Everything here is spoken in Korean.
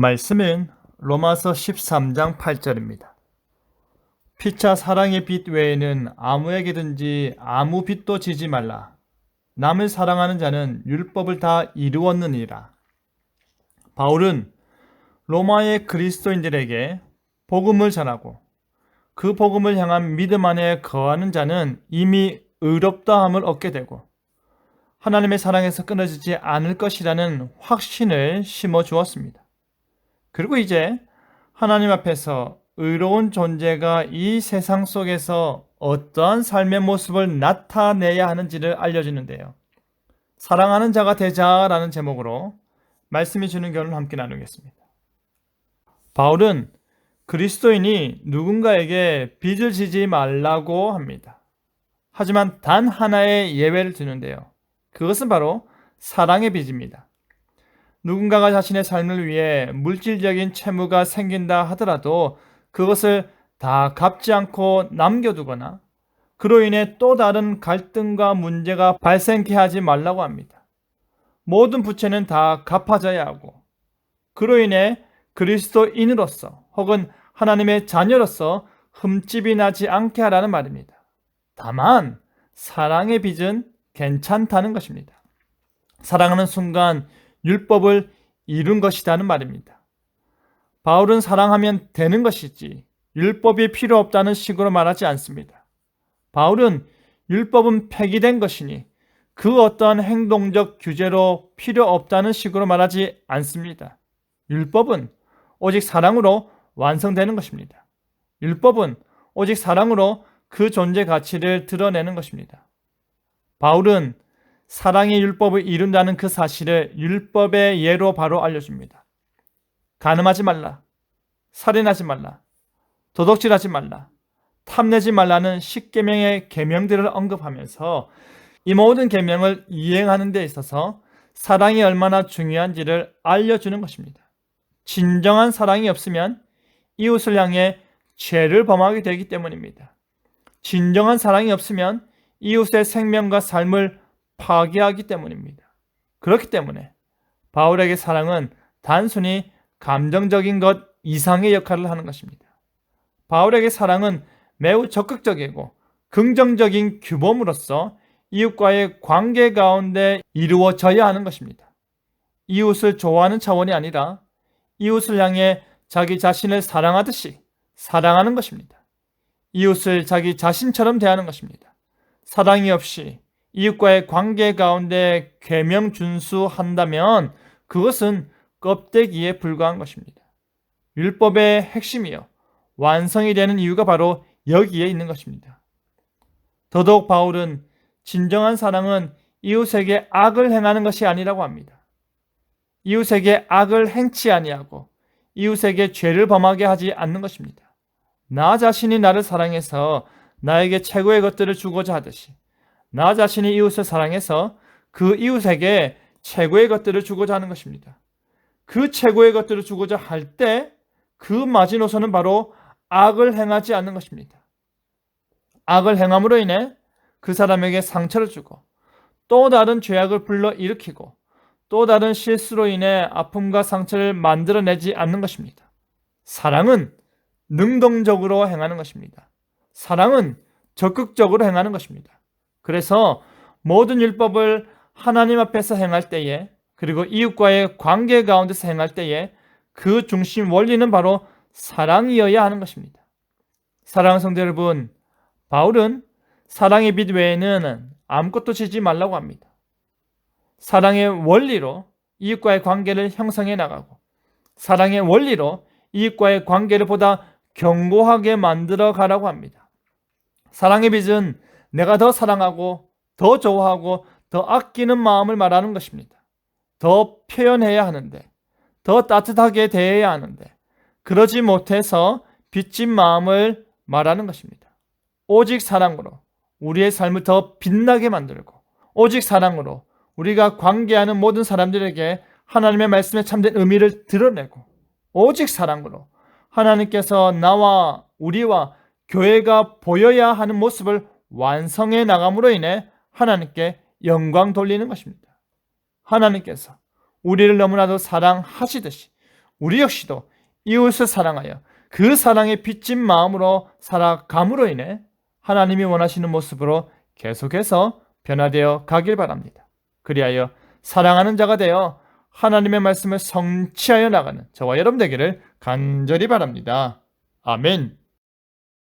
말씀은 로마서 13장 8절입니다. 피차 사랑의 빚 외에는 아무에게든지 아무 빚도 지지 말라. 남을 사랑하는 자는 율법을 다 이루었느니라. 바울은 로마의 그리스도인들에게 복음을 전하고 그 복음을 향한 믿음 안에 거하는 자는 이미 의롭다함을 얻게 되고 하나님의 사랑에서 끊어지지 않을 것이라는 확신을 심어 주었습니다. 그리고 이제 하나님 앞에서 의로운 존재가 이 세상 속에서 어떠한 삶의 모습을 나타내야 하는지를 알려주는데요. 사랑하는 자가 되자라는 제목으로 말씀이 주는 교훈을 함께 나누겠습니다. 바울은 그리스도인이 누군가에게 빚을 지지 말라고 합니다. 하지만 단 하나의 예외를 두는데요. 그것은 바로 사랑의 빚입니다. 누군가가 자신의 삶을 위해 물질적인 채무가 생긴다 하더라도 그것을 다 갚지 않고 남겨두거나 그로 인해 또 다른 갈등과 문제가 발생케 하지 말라고 합니다. 모든 부채는 다 갚아져야 하고 그로 인해 그리스도인으로서 혹은 하나님의 자녀로서 흠집이 나지 않게 하라는 말입니다. 다만 사랑의 빚은 괜찮다는 것입니다. 사랑하는 순간 율법을 이룬 것이라는 말입니다. 바울은 사랑하면 되는 것이지 율법이 필요 없다는 식으로 말하지 않습니다. 바울은 율법은 폐기된 것이니 그 어떠한 행동적 규제로 필요 없다는 식으로 말하지 않습니다. 율법은 오직 사랑으로 완성되는 것입니다. 율법은 오직 사랑으로 그 존재 가치를 드러내는 것입니다. 바울은 사랑의 율법을 이룬다는 그 사실을 율법의 예로 바로 알려줍니다. 간음하지 말라, 살인하지 말라, 도둑질하지 말라, 탐내지 말라는 10계명의 계명들을 언급하면서 이 모든 계명을 이행하는 데 있어서 사랑이 얼마나 중요한지를 알려주는 것입니다. 진정한 사랑이 없으면 이웃을 향해 죄를 범하게 되기 때문입니다. 진정한 사랑이 없으면 이웃의 생명과 삶을 파괴하기 때문입니다. 그렇기 때문에 바울에게 사랑은 단순히 감정적인 것 이상의 역할을 하는 것입니다. 바울에게 사랑은 매우 적극적이고 긍정적인 규범으로서 이웃과의 관계 가운데 이루어져야 하는 것입니다. 이웃을 좋아하는 차원이 아니라 이웃을 향해 자기 자신을 사랑하듯이 사랑하는 것입니다. 이웃을 자기 자신처럼 대하는 것입니다. 사랑이 없이 이웃과의 관계 가운데 계명 준수한다면 그것은 껍데기에 불과한 것입니다. 율법의 핵심이요 완성이 되는 이유가 바로 여기에 있는 것입니다. 더더욱 바울은 진정한 사랑은 이웃에게 악을 행하는 것이 아니라고 합니다. 이웃에게 악을 행치 아니하고 이웃에게 죄를 범하게 하지 않는 것입니다. 나 자신이 나를 사랑해서 나에게 최고의 것들을 주고자 하듯이 나 자신이 이웃을 사랑해서 그 이웃에게 최고의 것들을 주고자 하는 것입니다. 그 최고의 것들을 주고자 할 때 그 마지노선은 바로 악을 행하지 않는 것입니다. 악을 행함으로 인해 그 사람에게 상처를 주고 또 다른 죄악을 불러일으키고 또 다른 실수로 인해 아픔과 상처를 만들어내지 않는 것입니다. 사랑은 능동적으로 행하는 것입니다. 사랑은 적극적으로 행하는 것입니다. 그래서 모든 율법을 하나님 앞에서 행할 때에 그리고 이웃과의 관계 가운데서 행할 때에 그 중심 원리는 바로 사랑이어야 하는 것입니다. 사랑하는 성도 여러분, 바울은 사랑의 빚 외에는 아무것도 지지 말라고 합니다. 사랑의 원리로 이웃과의 관계를 형성해 나가고 사랑의 원리로 이웃과의 관계를 보다 견고하게 만들어 가라고 합니다. 사랑의 빚은 내가 더 사랑하고 더 좋아하고 더 아끼는 마음을 말하는 것입니다. 더 표현해야 하는데 더 따뜻하게 대해야 하는데 그러지 못해서 빚진 마음을 말하는 것입니다. 오직 사랑으로 우리의 삶을 더 빛나게 만들고 오직 사랑으로 우리가 관계하는 모든 사람들에게 하나님의 말씀의 참된 의미를 드러내고 오직 사랑으로 하나님께서 나와 우리와 교회가 보여야 하는 모습을 완성해 나감으로 인해 하나님께 영광 돌리는 것입니다. 하나님께서 우리를 너무나도 사랑하시듯이 우리 역시도 이웃을 사랑하여 그 사랑에 빚진 마음으로 살아감으로 인해 하나님이 원하시는 모습으로 계속해서 변화되어 가길 바랍니다. 그리하여 사랑하는 자가 되어 하나님의 말씀을 성취하여 나가는 저와 여러분 되기를 간절히 바랍니다. 아멘.